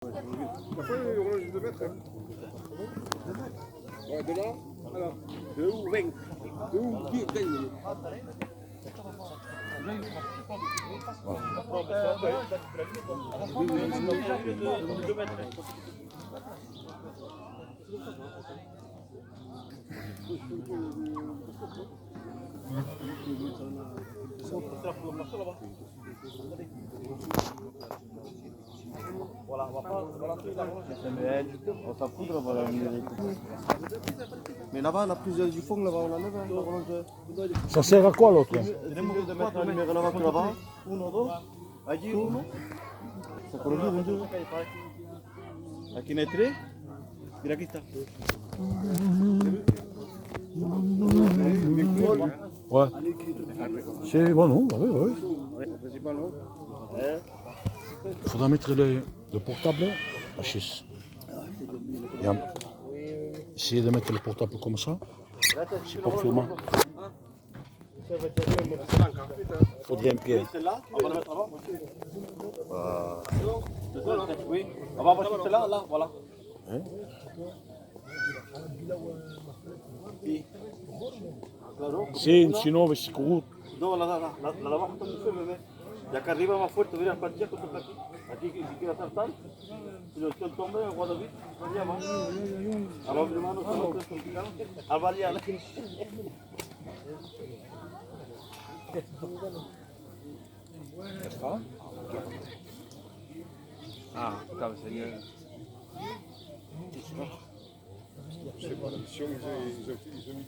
Parfois, on a juste 2 mètres. Ouais, de là, alors, de où 20, de où 10, 20 minutes. Voilà, on va pas on s'en fout, on va la mais là-bas, la prise du fond, là-bas, on enlève. Ça sert à quoi l'autre? Tenemos que mettre un numéro là-bas, uno, dos, allí uno. Ça colle un deux. Aquí no hay tres. Mira, aquí está. Ouais. C'est bon, non? Oui, oui. Il faudra mettre le portable à 6. Essayez de mettre le portable comme ça. C'est pour filmer. Faudrait un pied. Celle-là, on va la mettre avant. Oui, on va passer celle-là, là, voilà. Hein? Sì, sinon, c'est court. No, la abajo está muy feo, bebé. Y acá arriba más fuerte, mira, para aquí, aquí. Aquí quiere saltar. Si lo estoy tomando, me guardo bien. No llama. A los hermanos, a los complicados. Al variar. Ah, putain, Seigneur. C'est pas la mission, ils ont mis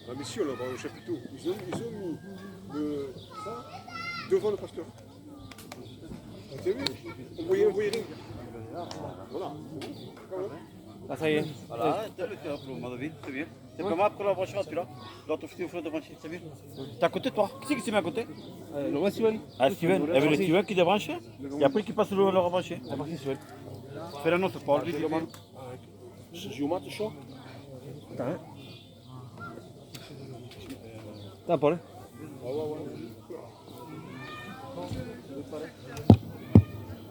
la mission là-bas, au chapiteau. Ils ont mis ça devant le pasteur. Vous avez vu? On voyait rien. Voilà. Ah, ça y est. Voilà, c'est bien. C'est vraiment après la branche, celui-là. L'autre fille au fond de brancher, c'est bien. T'es à côté, toi? Qui c'est qui s'est mis à côté? Le Steven. Ah, Steven. Il y avait le Steven qui débranche et après qui passe le rebrancher. C'est parti, Steven. Fais la note, Paul. C'est géomètre, chaud. Attends, Paul.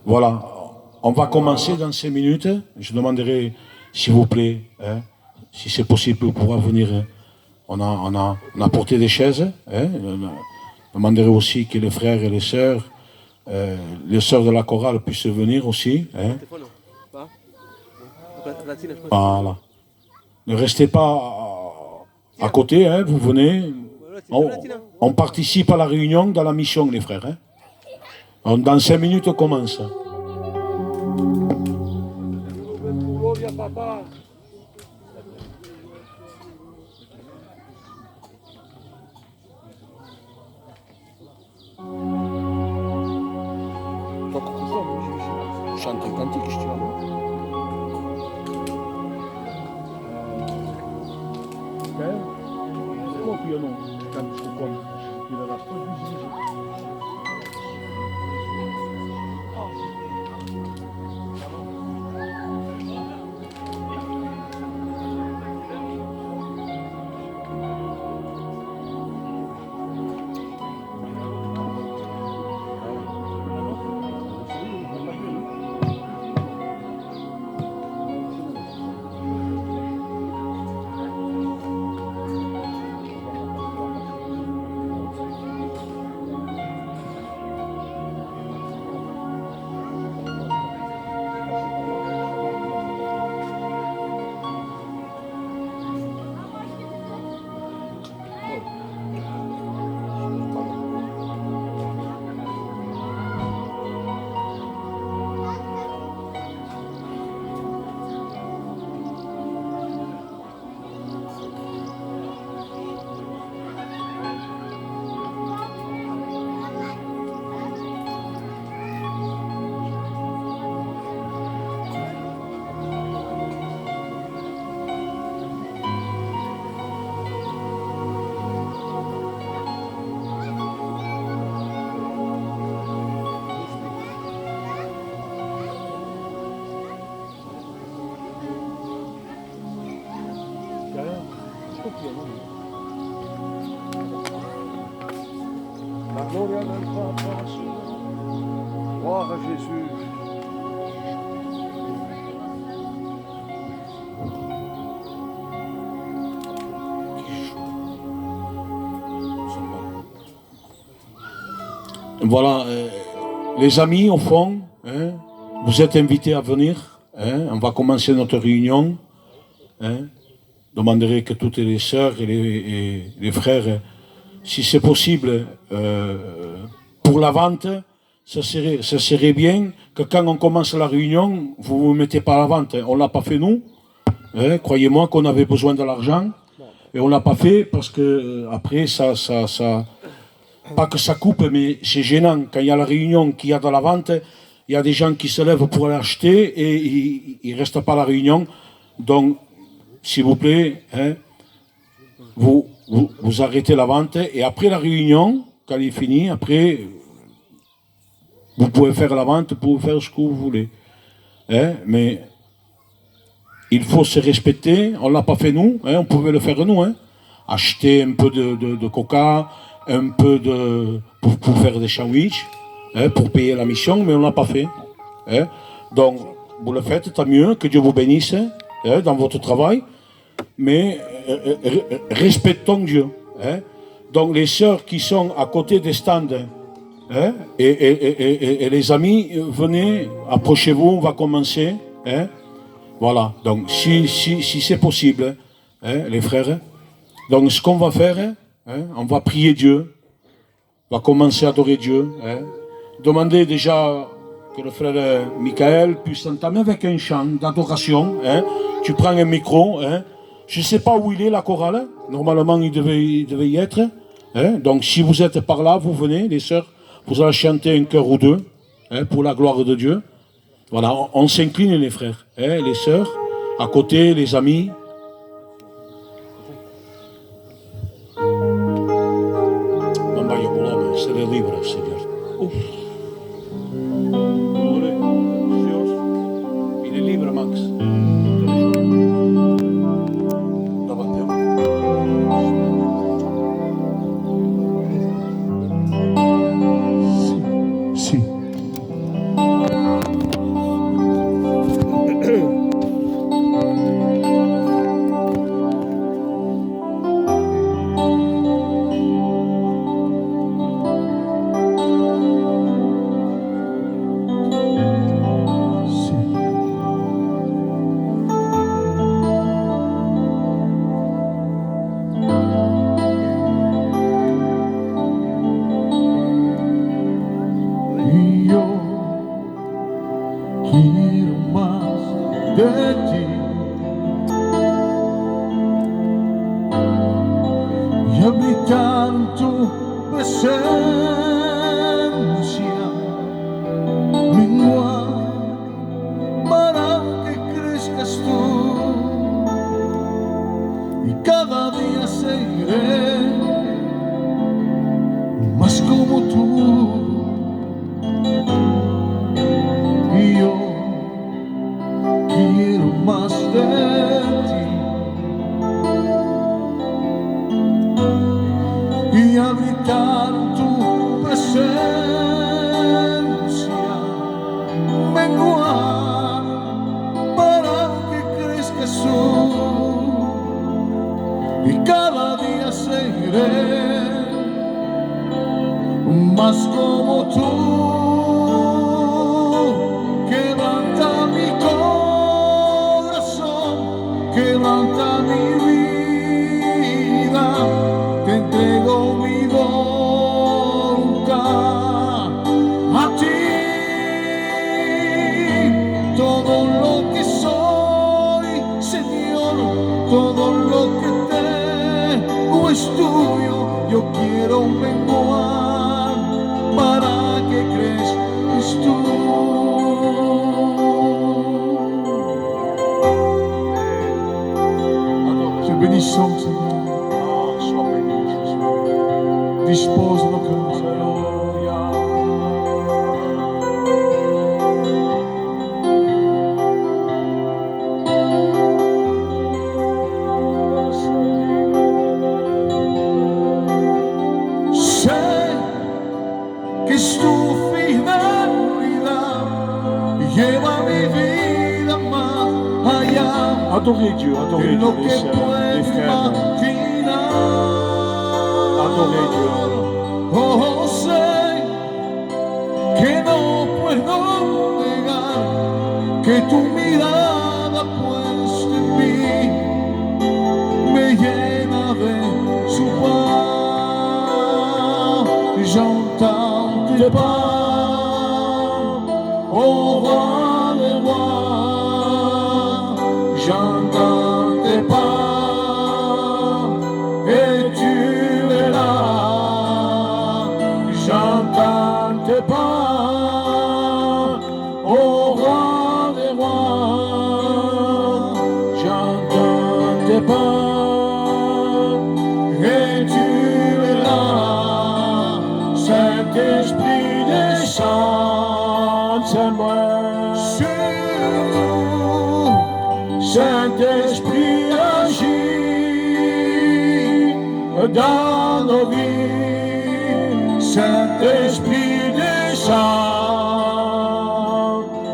Voilà, on va commencer dans 5 minutes. Je demanderai, s'il vous plaît, si c'est possible, pour pouvoir venir. On a porté des chaises. Je demanderai aussi que les frères et les sœurs de la chorale puissent venir aussi. Voilà. Ne restez pas à côté, vous venez. On participe à la réunion dans la mission, les frères. Dans 5 minutes, on commence. Chante un cantique, je te vois. Gloire à Jésus. Voilà, les amis, au fond, hein, vous êtes invités à venir. Hein, on va commencer notre réunion. Hein, demanderai que toutes les sœurs et les frères, si c'est possible, pour la vente, ça serait bien que quand on commence la réunion, vous ne vous mettez pas à la vente. On ne l'a pas fait nous. Hein, croyez-moi qu'on avait besoin de l'argent. Et on ne l'a pas fait parce que après, ça pas que ça coupe, mais c'est gênant. Quand il y a la réunion, qu'il y a de la vente, il y a des gens qui se lèvent pour l'acheter et ils ne restent pas à la réunion. Donc, s'il vous plaît, hein, vous arrêtez la vente et après la réunion, quand elle est finie, après, vous pouvez faire la vente, vous pouvez faire ce que vous voulez. Hein, mais il faut se respecter. On ne l'a pas fait nous, hein, on pouvait le faire nous. Hein. Acheter un peu de coca, un peu pour faire des sandwichs, hein, pour payer la mission, mais on ne l'a pas fait. Hein. Donc, vous le faites, tant mieux, que Dieu vous bénisse, hein, dans votre travail, mais respectons Dieu. Hein. Donc, les sœurs qui sont à côté des stands, hein, et les amis, venez, approchez-vous, on va commencer. Hein. Voilà, donc si c'est possible, hein, les frères, donc ce qu'on va faire, hein, on va prier Dieu, on va commencer à adorer Dieu. Hein. Demandez déjà que le frère Michael puisse entamer avec un chant d'adoration. Hein. Tu prends un micro, hein. Je ne sais pas où il est, la chorale, normalement il devait y être. Hein. Donc si vous êtes par là, vous venez, les sœurs, vous allez chanter un chœur ou deux, hein, pour la gloire de Dieu. Voilà, on s'incline les frères, hein, les sœurs, à côté, les amis. C'est le libre, Seigneur. Il est libre, Max. Si. Quiero más de ti y habitar en tu presencia, menguar para que crezcas tú y cada día seguiré más como tú. Y yo quiero más fidelidad lleva mi vida más allá Adorez Dieu, de adorez lo Dieu, les que sœurs, les puedo frères. imaginar. Adorez Dieu. Oh, sé que no puedo negar que tu mirada puesta en mí me llena de su paz. J'entends tes pas, oh roi des rois. J'entends tes pas et tu es là. J'entends tes pas, oh roi des rois. J'entends tes pas et tu es là. Saint-Esprit descend en moi. Sur nous, Saint-Esprit agit dans nos vies. Saint-Esprit descend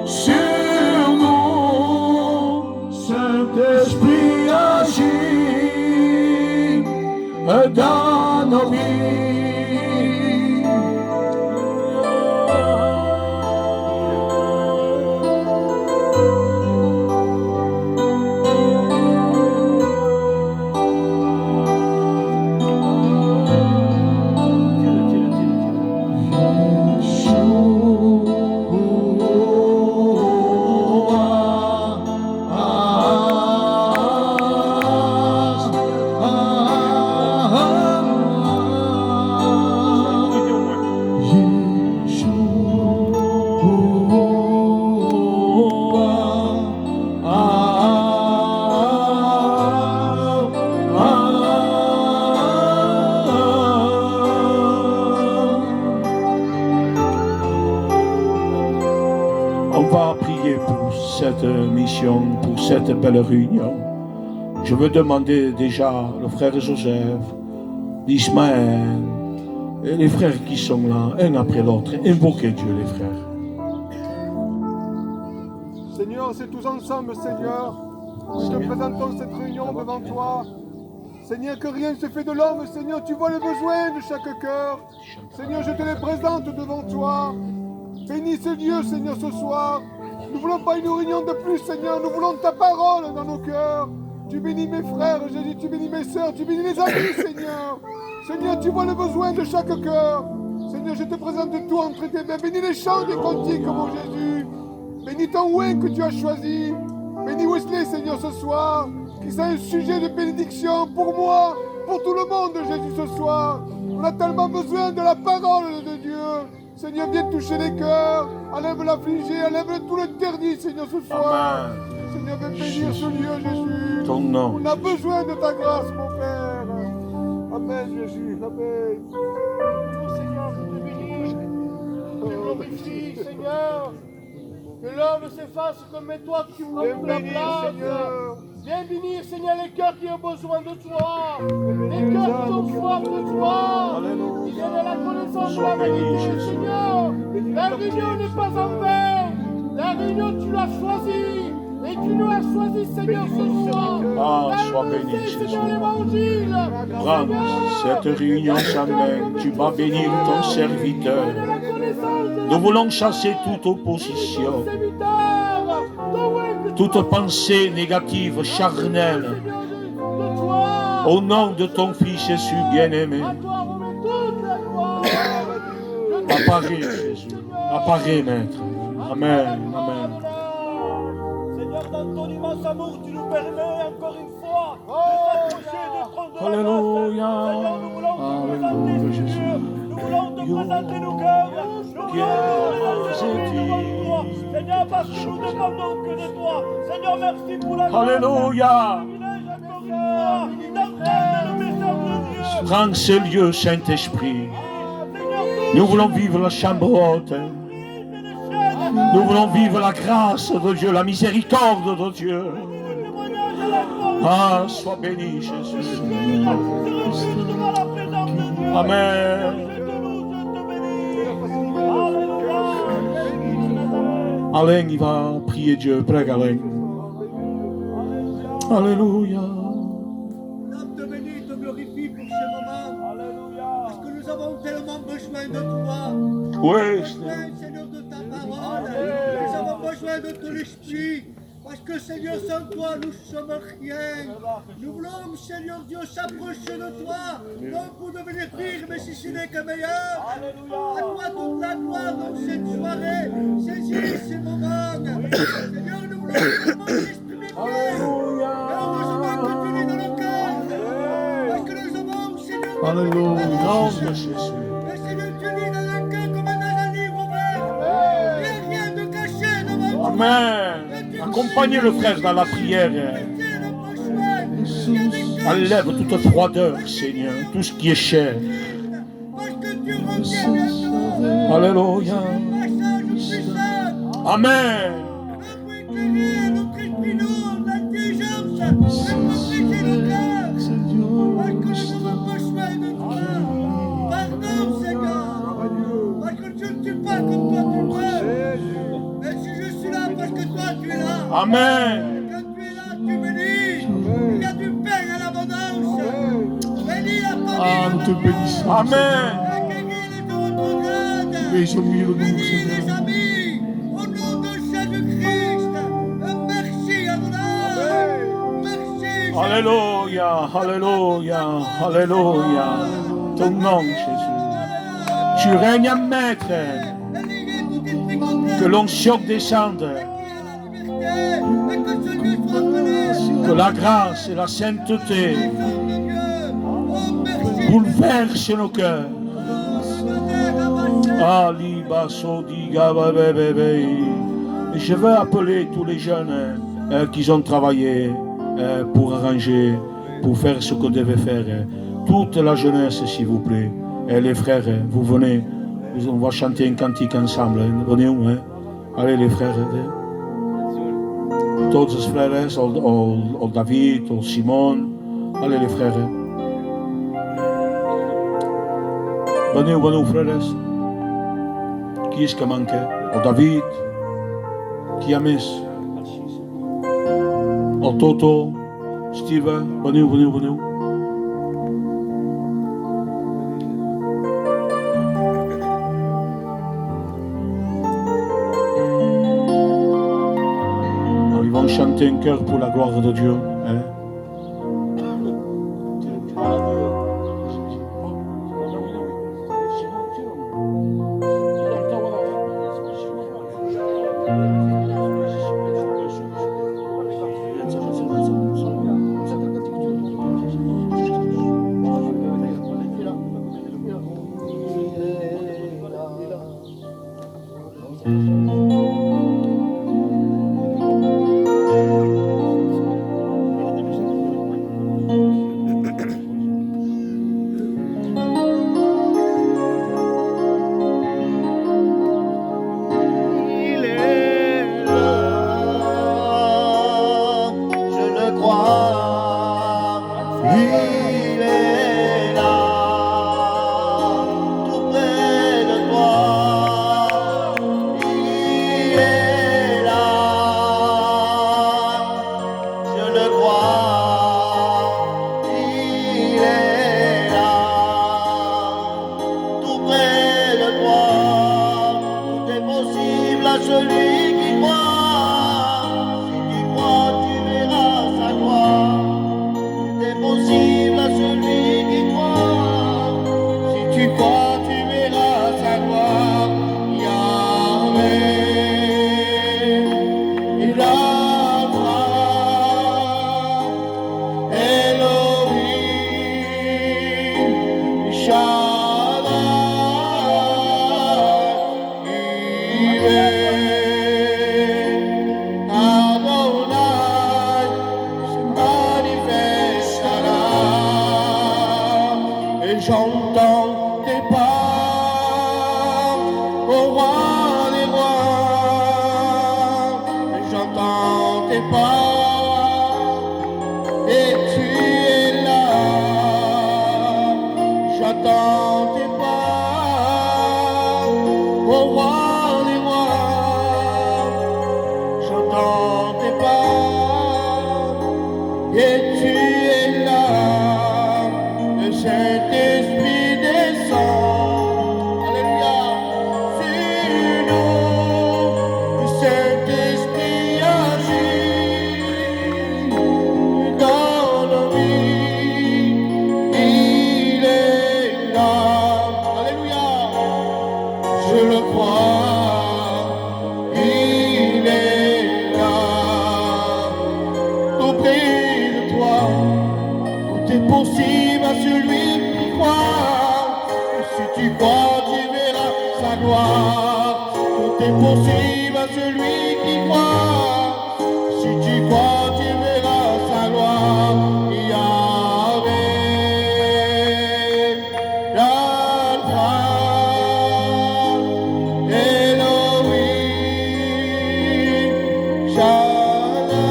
sur nous. Saint-Esprit agit dans nos vies. On va prier pour cette mission, pour cette belle réunion. Je veux demander déjà le frère Joseph, Ismaël, et les frères qui sont là, un après l'autre. Invoquez Dieu, les frères. Seigneur, c'est tous ensemble, Seigneur. Nous te présentons cette réunion devant toi. Seigneur, que rien ne se fait de l'homme. Seigneur, tu vois les besoins de chaque cœur. Seigneur, je te les présente devant toi. Bénis ce Dieu, Seigneur, ce soir. Nous ne voulons pas une réunion de plus, Seigneur. Nous voulons ta parole dans nos cœurs. Tu bénis mes frères, Jésus, tu bénis mes sœurs, tu bénis les amis, Seigneur. Seigneur, tu vois les besoins de chaque cœur. Seigneur, je te présente tout entre tes mains. Bénis les chants des cantiques, mon Jésus. Bénis ton oin que tu as choisi. Bénis Wesley, Seigneur, ce soir. Qu'il soit un sujet de bénédiction pour moi, pour tout le monde, Jésus, ce soir. On a tellement besoin de la parole de Dieu. Seigneur, viens toucher les cœurs. Enlève l'affligé, enlève tout le terni, Seigneur, ce soir. Amen. Seigneur, viens bénir ce lieu, Jésus. Ton nom. On a besoin de ta grâce, mon Père. Amen, Jésus. Amen. Oh Seigneur, je te bénis, je te glorifie, Seigneur. Que l'homme s'efface comme toi qui prends Viens toute la bénir, place. Seigneur. Viens bénir, Seigneur, les cœurs qui ont besoin de toi. Les cœurs qui ont soif de toi. Qui viennent à la connaissance de la vérité, Seigneur. La réunion n'est pas en vain. La réunion, tu l'as choisie. Et tu nous as choisi, Seigneur, ce soir. Ah, sois Annoncer, béni, Jésus. Seigneur, l'évangile. Prends Seigneur, cette réunion en main. Tu vas bénir ton serviteur. Nous voulons chasser toute opposition, toute pensée négative, charnelle. Au nom de ton Fils Jésus bien-aimé. Apparais, Jésus. Apparais, Maître. Amen. Amen. Seigneur, dans ton immense amour, tu nous permets encore une fois de s'approcher de ton trône. Alléluia. Seigneur, nous voulons te Alléluia, présenter ce Jésus. Dieu. Nous voulons te présenter nos cœurs. Nous voulons te présenter devant toi. Seigneur, parce que nous dépendons que de toi. Seigneur, merci pour la grâce. Alléluia. Privilège encore une fois d'entendre le message de Dieu. Prends ce lieu, Saint-Esprit. Seigneur, Nous voulons vivre la chambre haute. Nous voulons vivre la grâce de Dieu, la miséricorde de Dieu. Ah, sois béni, Jésus. Amen. Alain, il va prier Dieu. Prêt, Alain. Alléluia. On te bénit, te glorifie pour ce moment. Parce que nous avons tellement besoin de toi. Oui, Besoin, Seigneur, de ta parole. Nous avons besoin de ton esprit. Parce que, Seigneur, sans toi, nous ne sommes rien. Nous voulons, Seigneur Dieu, s'approcher de toi. Non pour devenir pire, mais si ce n'est que meilleur. À toi toute la gloire dans cette soirée. Saisis ces moments. Seigneur, nous voulons vraiment t'exprimer bien. Heureusement que tu lis dans nos cœurs. Parce que nous avons, Seigneur, Alléluia. Nom de et Jésus. Seigneur, tu lis dans un cœur comme dans un livre ouvert. Il n'y a rien de caché devant toi. Amen. Accompagnez le frère dans la prière. Enlève toute froideur, Seigneur, tout ce qui est cher. Alléluia. Amen. Pardon, Seigneur, parce que je ne suis pas comme toi tu veux. Mais si je suis là, parce que toi tu es là. Amen. Quand tu es là, tu bénis. Il y a du pain à l'abondance. Bénis la famille. Ah, nous te bénissons. Amen. Bénis au milieu de nous, Bénis Seigneur. les amis. Au nom de Jésus-Christ. Merci, Adonai. Merci. Alléluia. Alléluia. Alléluia. Ton nom, Jésus. Tu règnes en maître. Que l'onction descende. Que la grâce et la sainteté bouleversent nos cœurs. Ali basso di gaba bébé. Et je veux appeler tous les jeunes qui ont travaillé pour arranger, pour faire ce qu'on devait faire. Toute la jeunesse, s'il vous plaît. Et les frères, vous venez. On va chanter un cantique ensemble. Venez, hein? Allez, les frères. Todos os frères, o David, o Simon. Allez, les frères. Venez, frères. Qui est-ce qui manque? O David. Qui a mis? O Toto. Steve. Venez. Ils vont chanter un cœur pour la gloire de Dieu. Hein? Shaddai, crois, il est là, tout près de toi. Tout est possible à celui qui croit. Si tu crois, tu verras sa gloire. Tout est possible à celui qui croit. Si tu crois, tu verras sa gloire. Yahweh, Alpha, Elohim, Shaddai,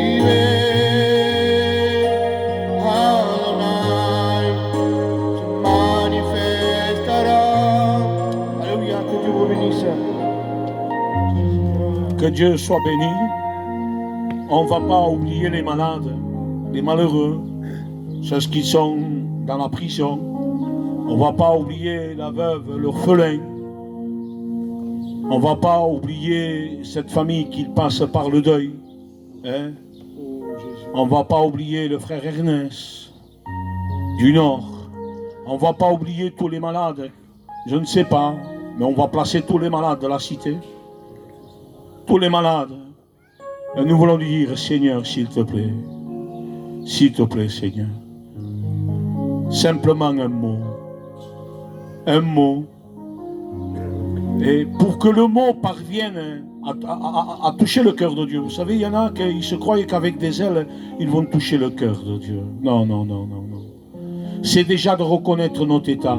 Jireh, Adonai, se manifestera. Alléluia, que Dieu vous bénisse. Que Dieu soit béni. On ne va pas oublier les malades, les malheureux, ceux qui sont dans la prison. On ne va pas oublier la veuve, l'orphelin. On ne va pas oublier cette famille qui passe par le deuil. Hein? On ne va pas oublier le frère Ernest du Nord. On ne va pas oublier tous les malades. Je ne sais pas, mais on va placer tous les malades de la cité. Tous les malades. Et nous voulons lui dire, Seigneur, s'il te plaît, Seigneur, simplement un mot, et pour que le mot parvienne à toucher le cœur de Dieu. Vous savez, il y en a qui se croyaient qu'avec des ailes, ils vont toucher le cœur de Dieu. Non. C'est déjà de reconnaître notre état,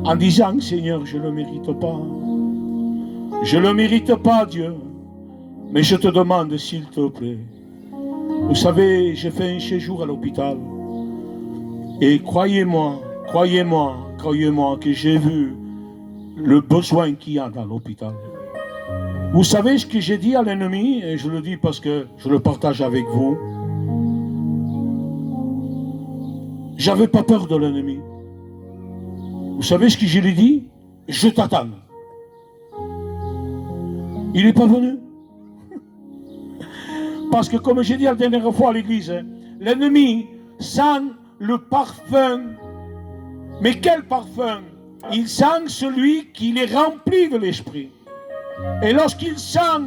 en disant, Seigneur, je ne le mérite pas. Je ne le mérite pas, Dieu. Mais je te demande, s'il te plaît. Vous savez, j'ai fait un séjour à l'hôpital. Et croyez-moi que j'ai vu le besoin qu'il y a dans l'hôpital. Vous savez ce que j'ai dit à l'ennemi, et je le dis parce que je le partage avec vous. J'avais pas peur de l'ennemi. Vous savez ce que je lui ai dit? Je t'attends. Il n'est pas venu. Parce que comme j'ai dit la dernière fois à l'église, l'ennemi sent le parfum. Mais quel parfum? Il sent celui qui est rempli de l'esprit. Et lorsqu'il sent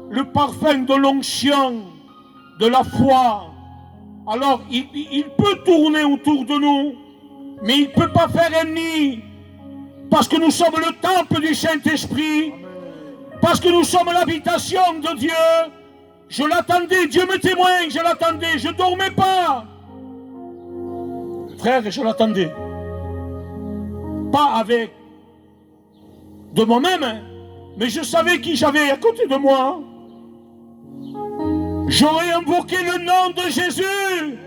le parfum de l'onction, de la foi, alors il peut tourner autour de nous, mais il ne peut pas faire un nid. Parce que nous sommes le temple du Saint-Esprit. Parce que nous sommes l'habitation de Dieu. Je l'attendais, Dieu me témoigne, je l'attendais, je ne dormais pas. Frère, je l'attendais. Pas avec de moi-même, hein, mais je savais qui j'avais à côté de moi. J'aurais invoqué le nom de Jésus.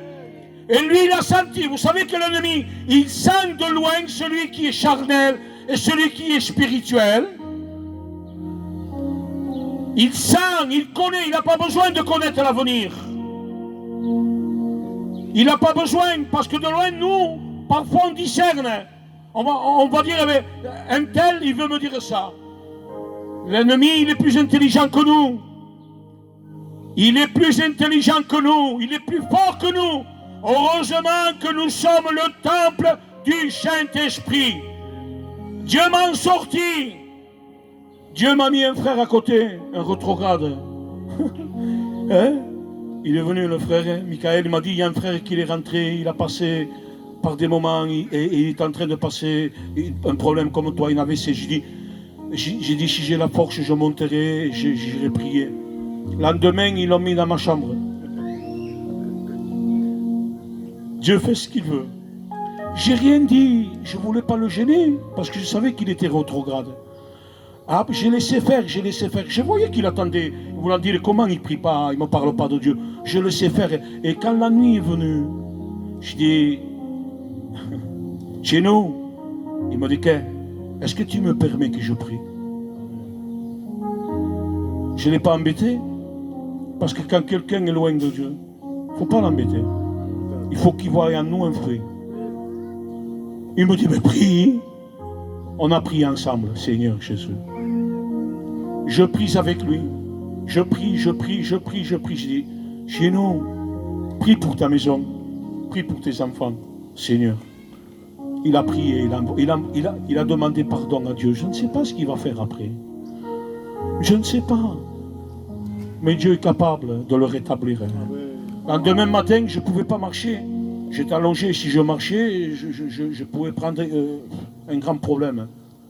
Et lui, il a senti. Vous savez que l'ennemi, il sent de loin celui qui est charnel et celui qui est spirituel. Il sent, il connaît, il n'a pas besoin de connaître l'avenir. Il n'a pas besoin, parce que de loin, nous, parfois on discerne. On va dire, un tel, il veut me dire ça. L'ennemi, il est plus intelligent que nous. Il est plus intelligent que nous. Il est plus fort que nous. Heureusement que nous sommes le temple du Saint-Esprit. Dieu m'a sorti. Dieu m'a mis un frère à côté, un rétrograde. Hein? Il est venu, le frère, hein? Michael, il m'a dit, il y a un frère qui est rentré, il a passé par des moments, et il est en train de passer un problème comme toi, une AVC. J'ai dit, si j'ai la force, je monterai, j'irai prier. Le lendemain, ils l'ont mis dans ma chambre. Dieu fait ce qu'il veut. J'ai rien dit, je ne voulais pas le gêner, parce que je savais qu'il était rétrograde. Ah, j'ai laissé faire. Je voyais qu'il attendait. Il voulait dire comment il ne prie pas, il ne me parle pas de Dieu. Je laissais faire. Et quand la nuit est venue, je dis, chez nous, il m'a dit, est-ce que tu me permets que je prie? Je ne l'ai pas embêté. Parce que quand quelqu'un est loin de Dieu, il ne faut pas l'embêter. Il faut qu'il voie en nous un fruit. Il me dit, mais prie. On a prié ensemble, Seigneur Jésus. Je prie avec lui. Je prie. Je dis, chez nous, prie pour ta maison. Prie pour tes enfants, Seigneur. il a prié, il a demandé pardon à Dieu. Je ne sais pas ce qu'il va faire après. Je ne sais pas. Mais Dieu est capable de le rétablir. Le lendemain matin, je ne pouvais pas marcher. J'étais allongé. Si je marchais, je pouvais prendre un grand problème.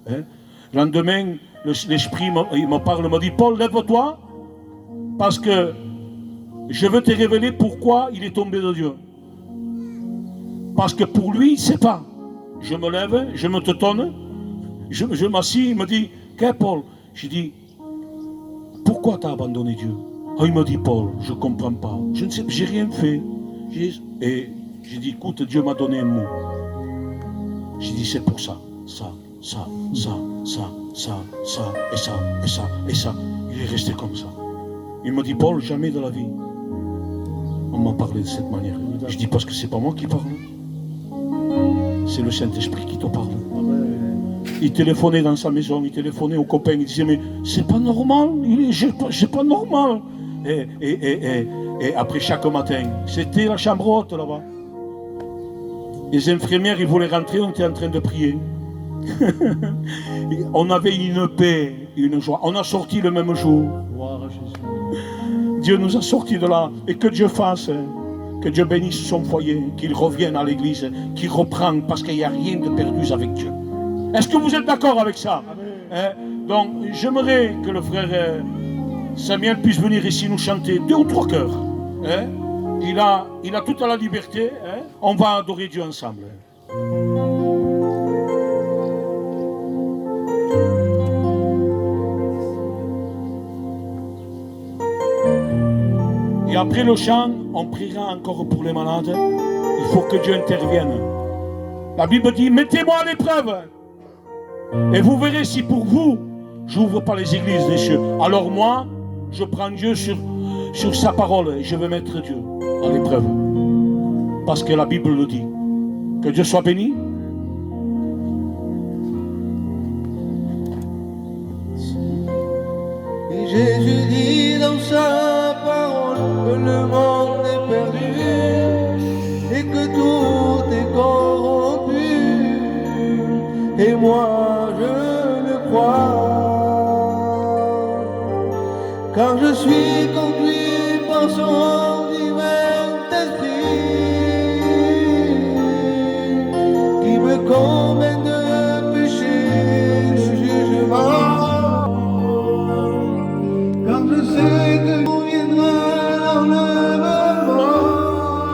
Hein? Le lendemain, l'esprit il me parle, me dit, Paul, lève-toi, parce que je veux te révéler pourquoi il est tombé de Dieu. Parce que pour lui, c'est pas. Je me lève, je me tâtonne, je m'assis, il me dit, qu'est-ce Paul? Je dis, pourquoi tu as abandonné Dieu? Oh, il me dit, Paul, je ne comprends pas. Je ne sais, j'ai rien fait. Et j'ai dit, écoute, Dieu m'a donné un mot. J'ai dit, c'est pour ça, ça, et ça. Il est resté comme ça. Il me dit, Paul, jamais de la vie on m'a parlé de cette manière. Je dis, parce que c'est pas moi qui parle. C'est le Saint-Esprit qui te parle. Il téléphonait dans sa maison, il téléphonait aux copains, il disait, mais c'est pas normal, c'est pas normal. Et après chaque matin, c'était la chambre haute là-bas. Les infirmières, ils voulaient rentrer, on était en train de prier. On avait une paix, une joie. On a sorti le même jour. Dieu nous a sortis de là. Et que Dieu fasse, que Dieu bénisse son foyer, qu'il revienne à l'église, qu'il reprenne, parce qu'il n'y a rien de perdu avec Dieu. Est-ce que vous êtes d'accord avec ça? Donc, j'aimerais que le frère Samuel puisse venir ici nous chanter 2 ou 3 chœurs. Il a toute la liberté. On va adorer Dieu ensemble. Et après le chant, on priera encore pour les malades. Il faut que Dieu intervienne. La Bible dit, mettez-moi à l'épreuve. Et vous verrez si pour vous, je n'ouvre pas les églises des cieux. Alors moi, je prends Dieu sur sa parole et je vais mettre Dieu à l'épreuve. Parce que la Bible le dit. Que Dieu soit béni. Et Jésus dit dans sa parole que le monde est perdu et que tout est corrompu. Et moi je le crois, car je suis conduit par son divin